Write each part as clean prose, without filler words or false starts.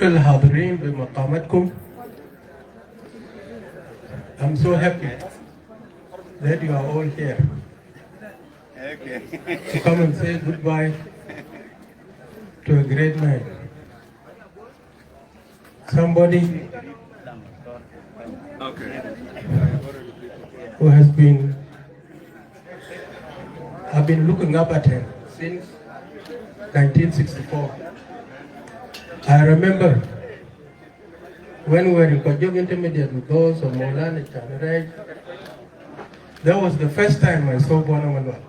الحاضرين بمقاماتكم. I'm so happy that you are all here to come and say goodbye to a great man. Somebody who has been, I've been looking up at him since 1964. I remember when we were in Kajog Intermediate with those of Maulana Chanaraj, that was the first time I saw Bona Malwal.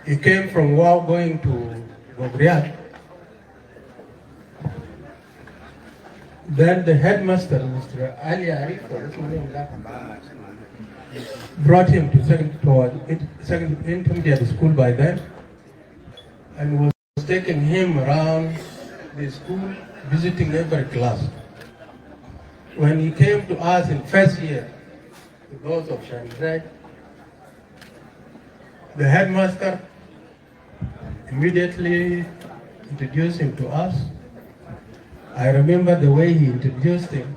He came from Wow going to Gogrial. Then the headmaster, Mr. Ali Arif, brought him to second intermediate school by then, and was taking him around the school, visiting every class. When he came to us in first year, to those of Shanghai, the headmaster immediately introduced him to us. I remember the way he introduced him.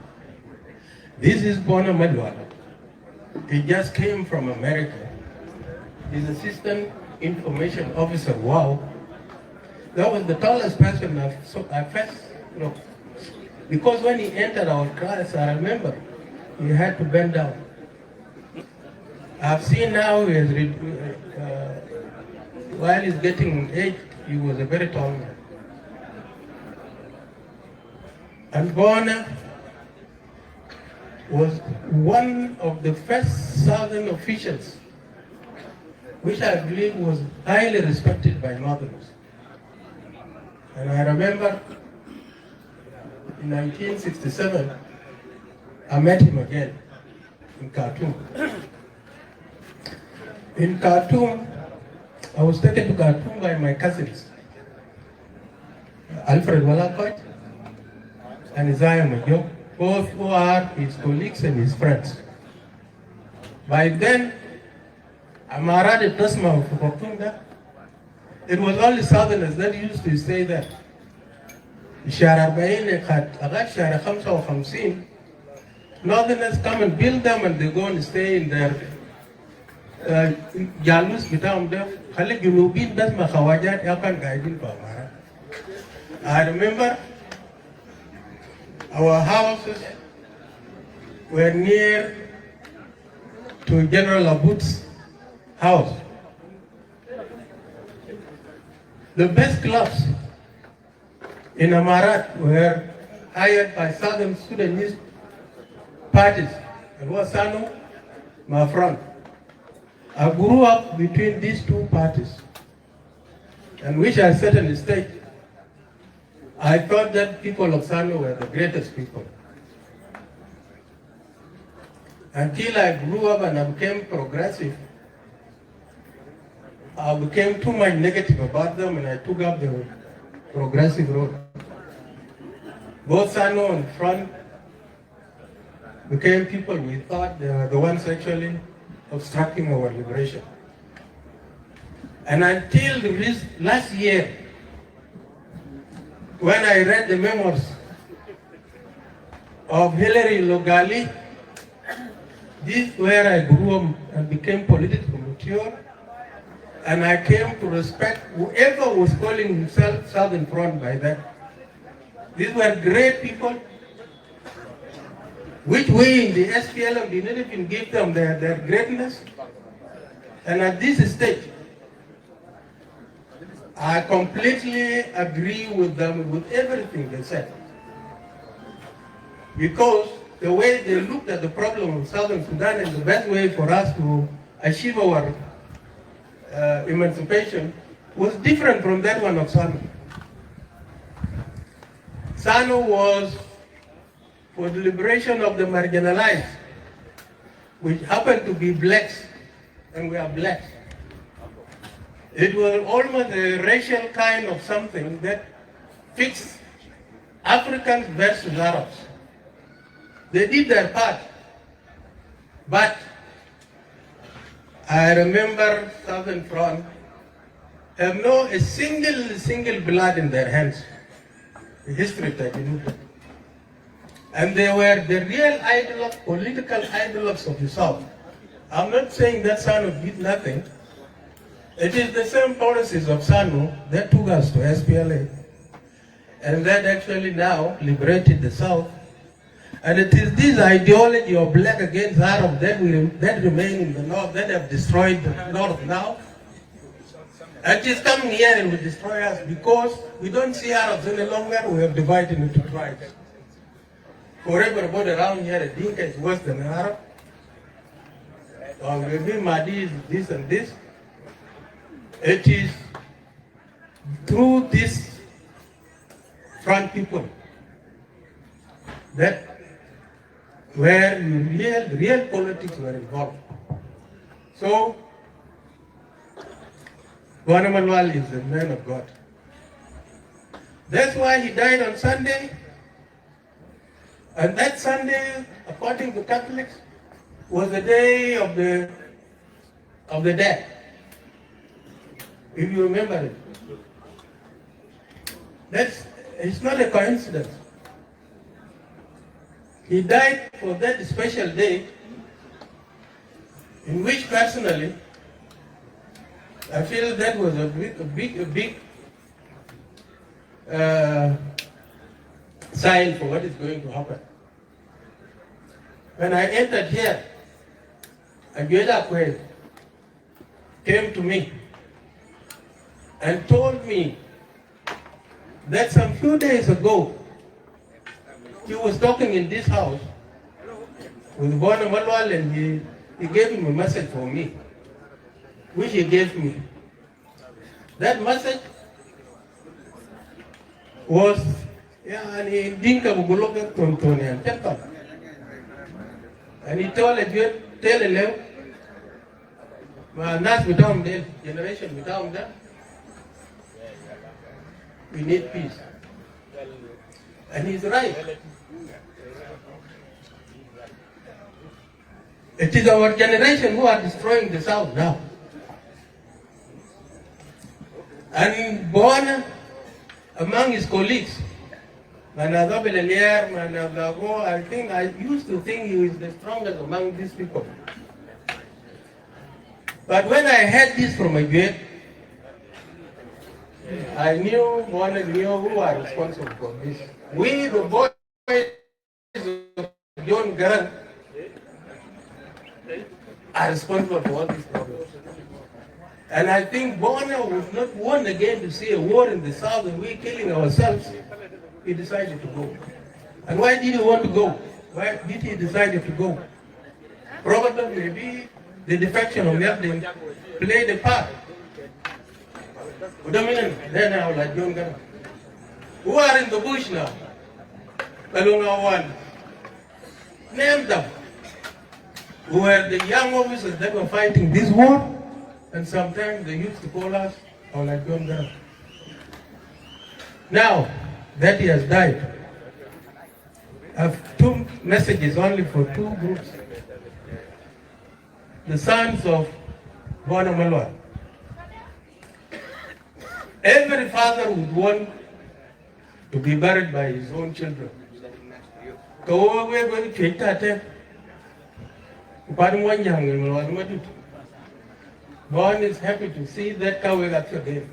This is Bona Malwal. He just came from America. He's assistant information officer. Wow. That was the tallest person I first looked. Because when he entered our class, I remember he had to bend down. I've seen now he has while he's getting age, he was a very tall man. And Bona was one of the first Southern officials, which I believe was highly respected by Northerners. And I remember in 1967, I met him again in Khartoum. In Khartoum, I was taken to Khartoum by my cousins, Alfred Walakoit and Isaiah Majo, both who are his colleagues and his friends. By then, Amarad Tasma of Khartoum, it was only Southerners that used to stay there. Northerners come and build them and they go and stay in their Jalus Bitam there. I remember our houses were near to General Abud's house. The best clubs in Amarat were hired by Southern Sudanese parties. It was Sanu, my friend. I grew up between these two parties, and which I certainly state. I thought that people of Sanu were the greatest people. Until I grew up and I became progressive, I became too much negative about them and I took up the progressive road. Both Sanu and Front became people we thought they were the ones actually obstructing our liberation. And until last year, when I read the memoirs of Hilary Logali, this is where I grew up and became politically mature. And I came to respect whoever was calling himself Southern Front by then. These were great people, which we in the SPLM did not even give them their greatness. And at this stage, I completely agree with them with everything they said. Because the way they looked at the problem of Southern Sudan and the best way for us to achieve our emancipation was different from that one of Sanu. Sanu was for the liberation of the marginalized, which happened to be blacks, and we are blacks. It was almost a racial kind of something that fixed Africans versus Arabs. They did their part, but I remember Southern Front have no a single blood in their hands. history that you know. And they were the real political ideologues of the South. I'm not saying that SANU did nothing. It is the same policies of SANU that took us to SPLA, and that actually now liberated the South. And it is this ideology of black against Arab that remain in the North, that have destroyed the North now. And it is coming here and will destroy us because we don't see Arabs any longer. We have divided into tribes. For everybody around here, a Dinka is worse than an Arab. Or maybe Mahdi is this and this. It is through these front people that where real politics were involved. So, Bona Malwal is a man of God. That's why he died on Sunday. And that Sunday, according to Catholics, was the day of the dead. If you remember it. It's not a coincidence. He died for that special day in which personally I feel that was a big sign for what is going to happen. When I entered here, Agueda Kwel came to me and told me that some few days ago, he was talking in this house with Bona Malwal, and he gave him a message for me, which he gave me. That message was, and he told a tell him, Nas without them, generation without them, we need peace. And he's right. It is our generation who are destroying the South now. And Bona, among his colleagues, I used to think he was the strongest among these people. But when I heard this from a gate, I knew Bona knew who are responsible for this. We, the boys of John Garang, are responsible for all these problems. And I think Bona was not one again to see a war in the South and we're killing ourselves. He decided to go. And why did he want to go? Why did he decide to go? Probably maybe the defection of Yardin played a part. Then I was like John Garang. Who are in the bush now? Kalunga one. Name them. Who were the young officers that were fighting this war, and sometimes they used to call us, or like John Garang. Now that he has died, I have two messages only for two groups. The sons of Bona Malwal. Every father would want to be buried by his own children. One is happy to see that cow again.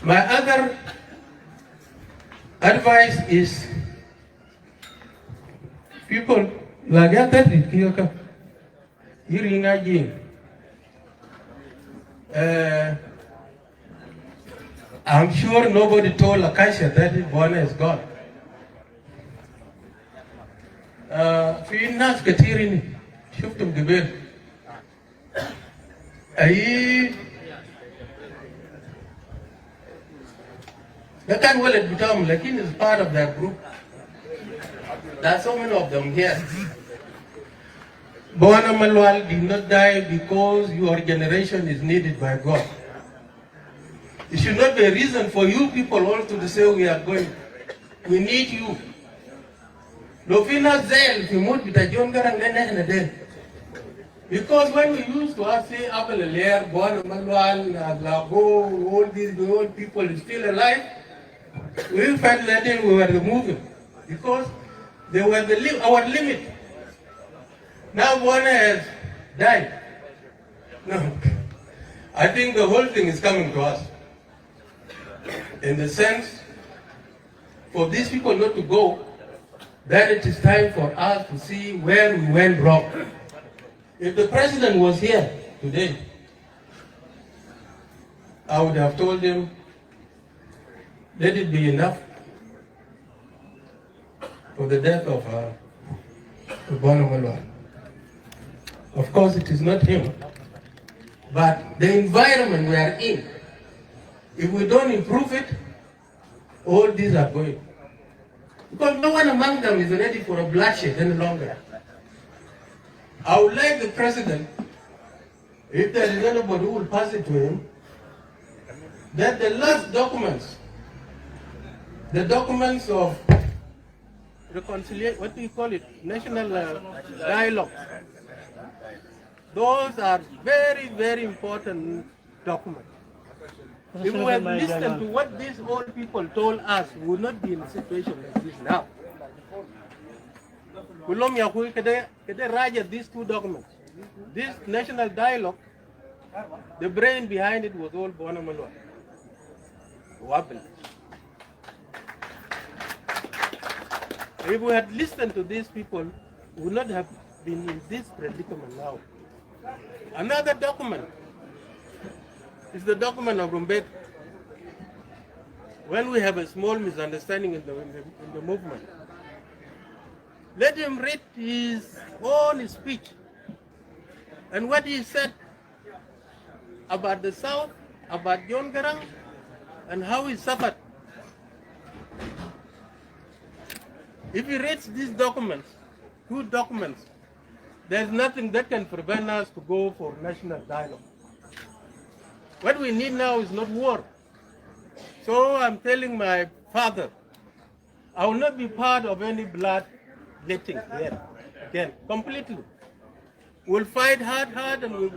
My other advice is people like that I'm sure nobody told Akasha that Bona is gone. في ناس كثيرين شفتهم قبل ده كان ولد بتاعهم لكن is part of that group. There are so many of them here. Bona Malwal did not die because your generation is needed by God. It should not be a reason for you people also to say we are going. We need you. لو في ناس زي في موت بتاع جون جران لنا احنا دين Because when we used to say Abelaler, Bona Malwal, Lago, all these old people is still alive, we felt that we were removing because they were our limit. Now Bona has died. No, I think the whole thing is coming to us. In the sense, for these people not to go, that it is time for us to see where we went wrong. If the president was here today, I would have told him, let it be enough for the death of Bona Malwal. Of course, it is not him, but the environment we are in, if we don't improve it, all these are going. Because no one among them is ready for a bloodshed any longer. I would like the president, if there is anybody who will pass it to him, that the last documents, the documents of reconciliation, what do you call it, national dialogue, those are very, very important documents. If we had listened to what these old people told us, we would not be in a situation like this now. These two documents, this national dialogue, the brain behind it was all Bona Malwal. If we had listened to these people, we would not have been in this predicament now. Another document is the document of Rumbek. When we have a small misunderstanding in the movement, let him read his own speech and what he said about the South, about John Garang, and how he suffered. If he reads these documents, two documents, there's nothing that can prevent us to go for national dialogue. What we need now is not war. So I'm telling my father, I will not be part of any bloodletting here again, completely. We'll fight hard, and we'll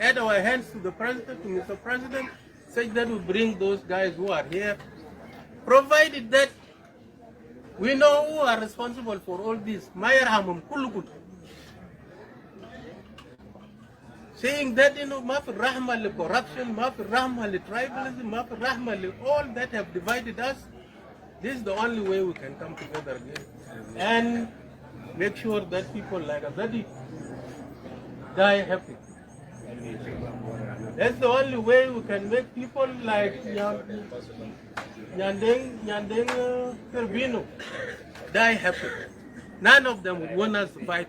add our hands to the president, to Mr. President, such that we bring those guys who are here, provided that we know who are responsible for all this. Saying that, Mafi Rahma, corruption, Mafi Rahma, tribalism, Mafi Rahma, all that have divided us, this is the only way we can come together again and make sure that people like Azadi die happy. That's the only way we can make people like Nyandeng Turbino die happy. None of them would want us to fight,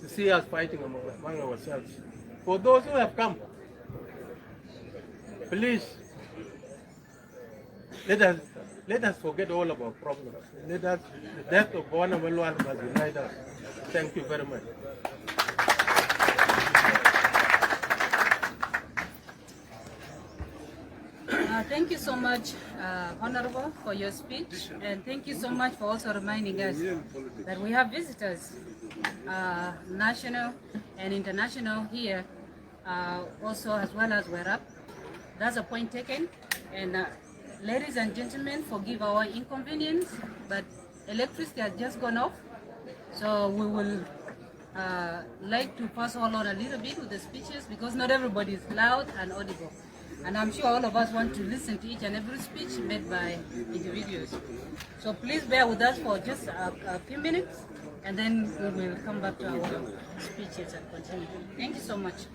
to see us fighting among ourselves. For those who have come, please, let us forget all of our problems. The death of Bona Malwal must unite us. Thank you very much. Thank you so much, Honorable, for your speech, and thank you so much for also reminding us that we have visitors, national and international here, also as well as we're up. That's a point taken. And ladies and gentlemen, forgive our inconvenience, but electricity has just gone off, so we will like to pass on a little bit with the speeches because not everybody is loud and audible. And I'm sure all of us want to listen to each and every speech made by individuals. So please bear with us for just a few minutes, and then we will come back to our speeches and continue. Thank you so much.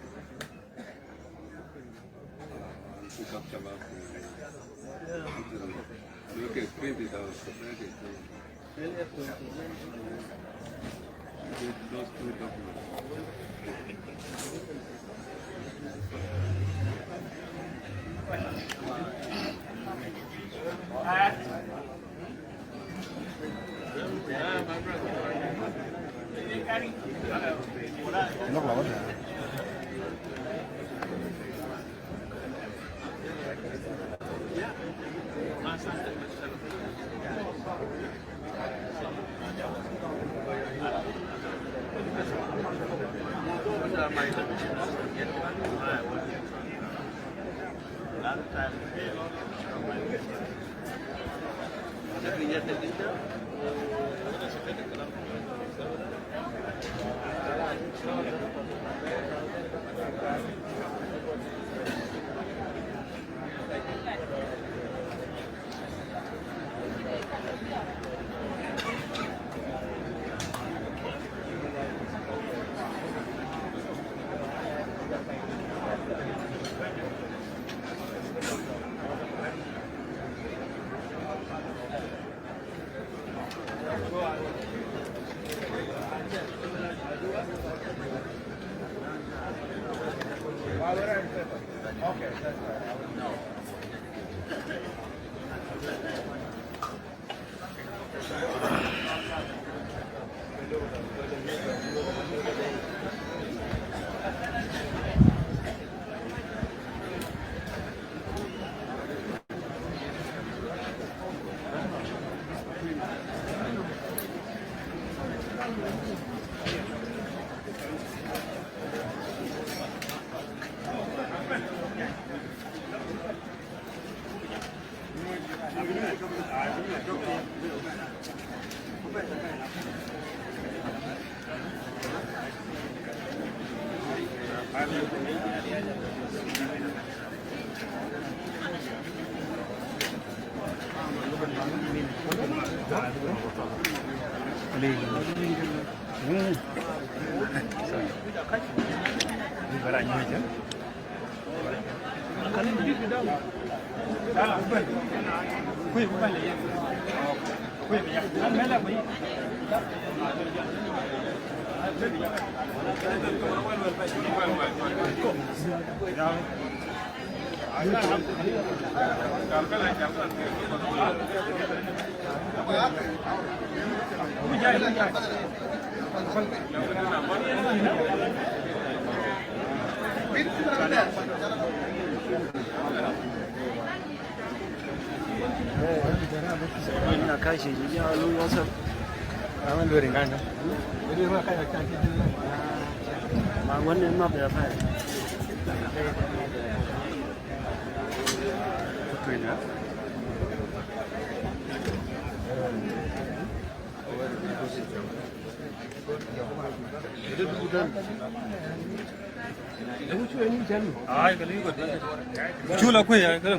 Chula kuya kan.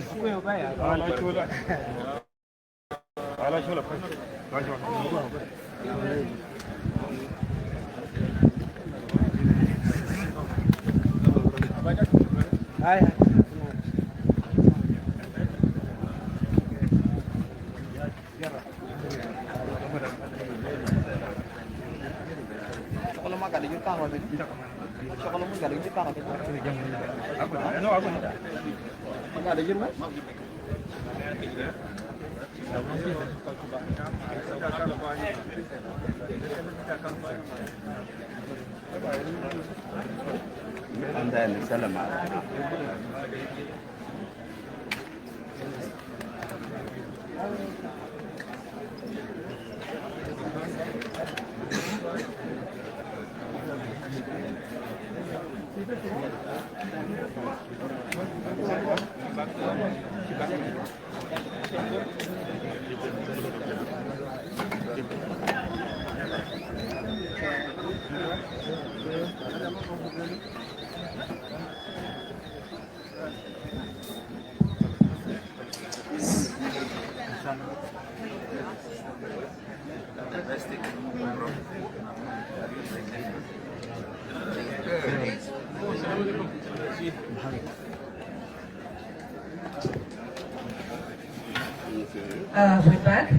We're back.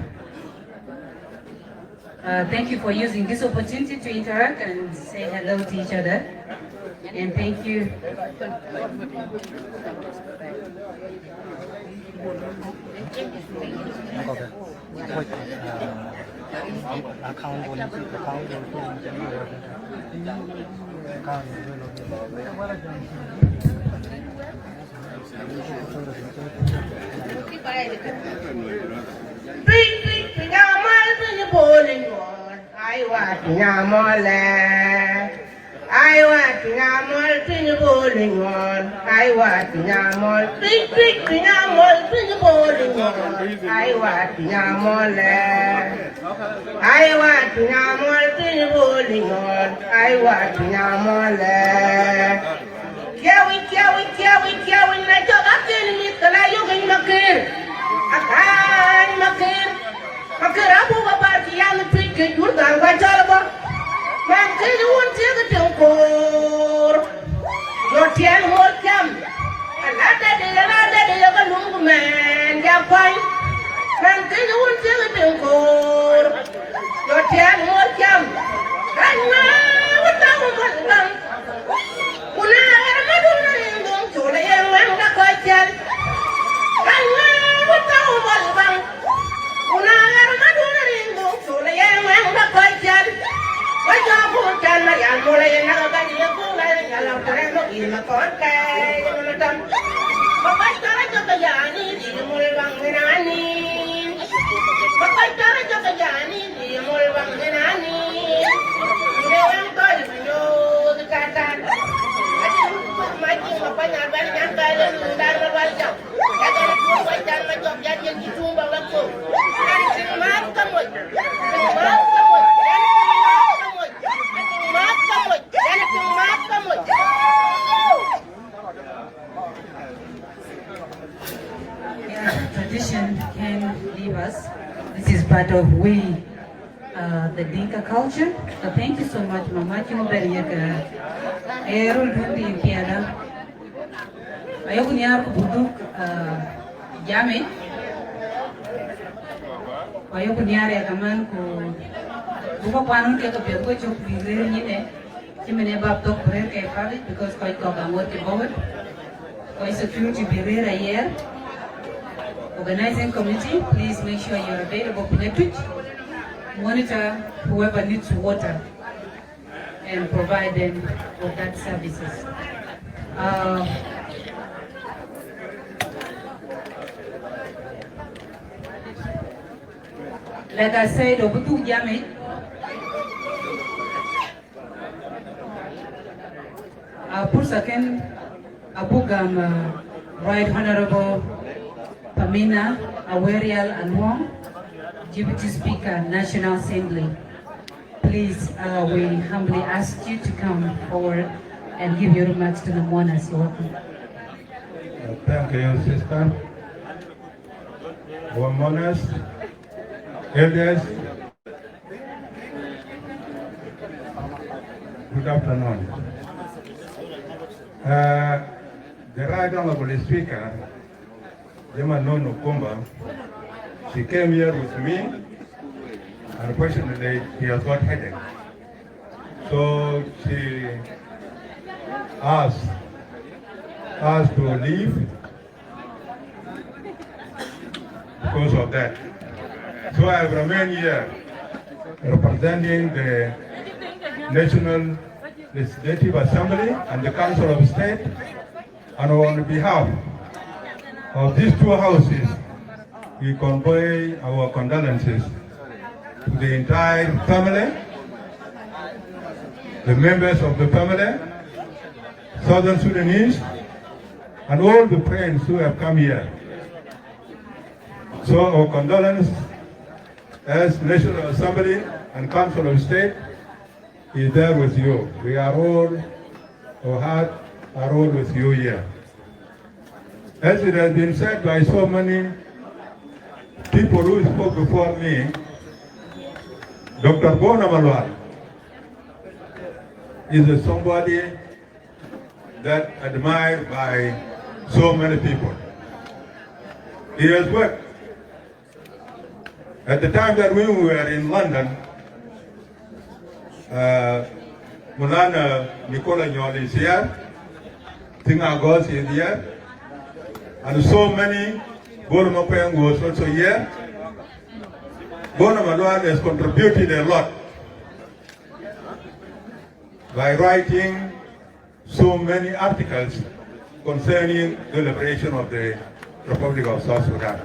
Thank you for using this opportunity to interact and say hello to each other. And thank you. I want to nyamol pin bowling on. I want to nyamol big nyamol pin bowling on. I want to nyamol. I want to nyamol pin bowling on. I want to nyamol. Kiawi na joga kin mi kala yogin makir. Akan makir. Makir abu babar ki yang tweet ke jurgan wa jalba. Man kin won tiga tengkor. Yo tian hor jam. Alada de yoga lungu man japai. Man kin won tiga tengkor. Yo tian hor jam. Rana watamu matang. Una armadu na ngong chole yang man da koitan. Rana watamu malbang. Una armadu na ngong chole yang man da koitan. Wajah bukan yang mulai nak dia mulai kalau terlalu ilmu kontai macam bapak cara jaga jani dia mulai bangunani bapak cara jaga jani dia mulai bangunani dia yang kau punya dekatan macam bapak nyabang yang kaya sudah berbalik jadi bapak cara macam jadi gitu bawa tu dari semua kamu Tradition can leave us. This is part of the Dinka culture. So thank you so much, Mama. Erol dundi piada. Ayoko niya buduk jamin. Ayoko niya re kaman ko. Buka panon ke kapir ko chuk bigre ni ne. Chimene bab tok brer ke pagi because koi kok amot ke bawat. Koi security bigre ayer. Organizing committee, please make sure you're available for Twitch. Monitor whoever needs water and provide them with that services. Like I said, Obutu Yame, Pursaken Abugam, Right Honorable Pamina Awerial Anwong, Deputy Speaker, National Assembly. Please, we humbly ask you to come forward and give your remarks to the mourners. You're welcome. Thank you, sister. Our mourners, elders, good afternoon. The Right Honorable Speaker, Jema Nono Kumba, she came here with me, and unfortunately he has got headache. So she asked us to leave because of that. So I have remained here representing the National Legislative Assembly and the Council of State, and on behalf of these two houses, we convey our condolences to the entire family, the members of the family, Southern Sudanese, and all the friends who have come here. So our condolence as National Assembly and Council of State is there with you. We are all, our hearts are all with you here. As it has been said by so many people who spoke before me, Dr. Bona Malwal is somebody that admired by so many people. He has worked. At the time that we were in London, Mulana Nicola Nyol is here, Tingagos is here, and so many. Bona Malwal was also here. Bona Malwal has contributed a lot by writing so many articles concerning the liberation of the Republic of South Sudan.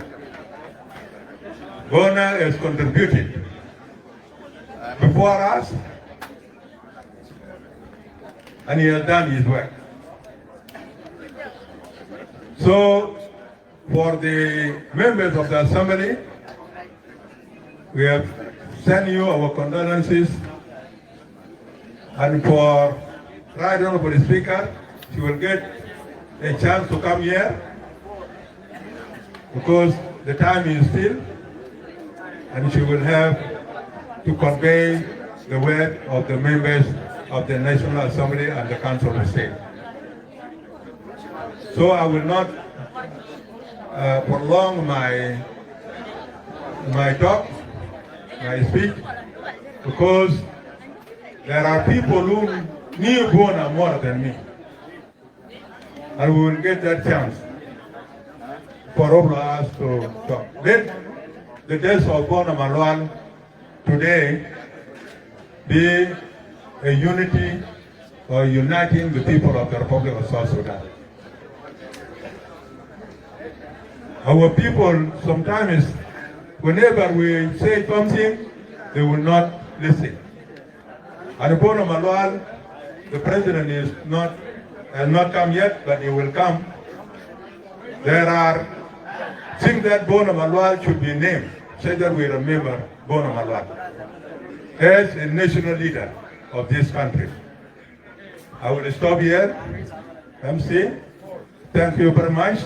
Bona has contributed. Before us, and he has done his work. So, for the members of the Assembly, we have sent you our condolences, and for Right Honorable Speaker, she will get a chance to come here because the time is still, and she will have to convey the word of the members of the National Assembly and the Council of State. So I will not prolong my talk, my speech, because there are people who knew Bona more than me. And we will get that chance for all of us to talk. Let the death of Bona Malwal today be a unity or uniting the people of the Republic of South Sudan. Our people sometimes, whenever we say something, they will not listen. And Bona Malwal, the president has not come yet, but he will come. There are things that Bona Malwal should be named, so that we remember Bona Malwal as a national leader of this country. I will stop here. MC, thank you very much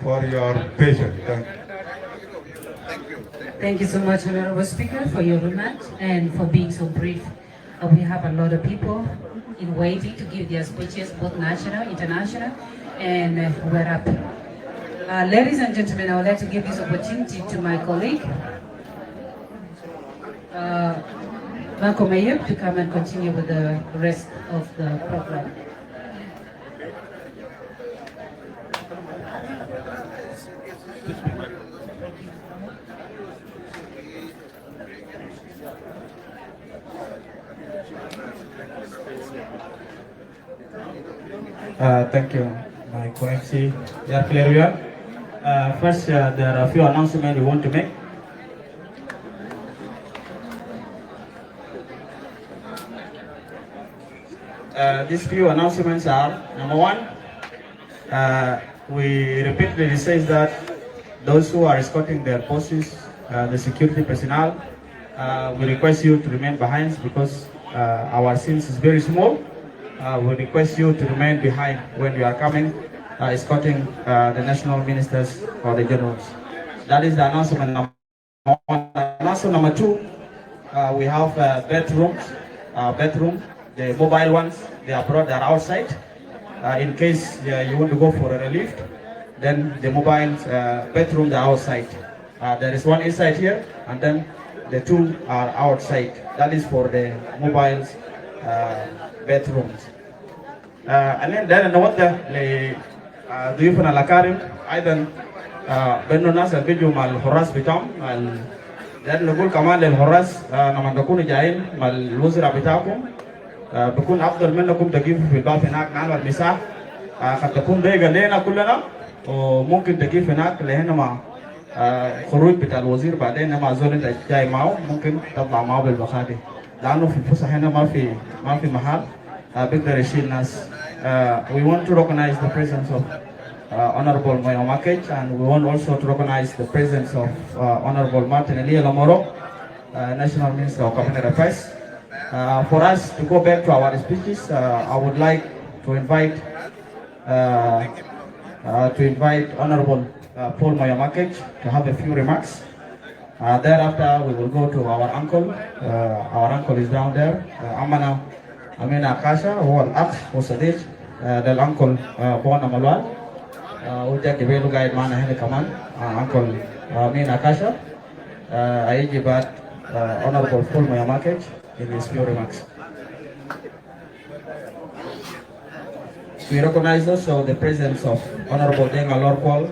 for your patience. Thank you. Thank you so much, Honorable Speaker, for your remarks and for being so brief. We have a lot of people in waiting to give their speeches, both national, international, and we're up. Ladies and gentlemen, I would like to give this opportunity to my colleague, Marco Mayub, to come and continue with the rest of the program. Thank you, my co-MC. Yeah, clear we are. First, there are a few announcements we want to make. These few announcements are, number one, we repeatedly say that those who are escorting their posts, the security personnel, we request you to remain behind because our scenes is very small. We request you to remain behind when you are coming, escorting the national ministers or the generals. That is the announcement number one. Announcement number two, we have bedroom, the mobile ones, they are outside. In case you want to go for a relief, then the mobile bedrooms are outside. There is one inside here, and then the two are outside. That is for the mobile bedrooms. And then نود لضيوفنا الأكارم أيضا بأنه الناس اللي بيجوا مع الحراس بتاعهم لأن نقول كمان للحراس لما تكونوا جايين مع الوزراء بتاعكم بكون أفضل منكم تجيبوا في الباب هناك معنا المساحة قد تكون ضيقة لنا كلنا وممكن تجيب هناك لهنا مع خروج بتاع الوزير بعدين مع زول انت جاي معه ممكن تطلع معه بالبخاري لأنه في الفسح هنا ما في محل بيقدر يشيل ناس. We want to recognize the presence of Honorable Moyo Makech, and we want also to recognize the presence of Honorable Martin Elia Lamoro, National Minister of Cabinet Affairs. For us to go back to our speeches, I would like to invite Honorable Paul Moyo Makech to have a few remarks. Thereafter, we will go to our uncle. Our uncle is down there, Amana Amina Akasha, هو الأخ وصديق للأنكل بونا ملوال. وجاء كبير قاعد معنا هنا كمان أنكل أمينا أكاشا. هيجي بعد Honorable Paul Moyo Makech in his few remarks. We recognize also the presence of Honorable Denga Lorkwal,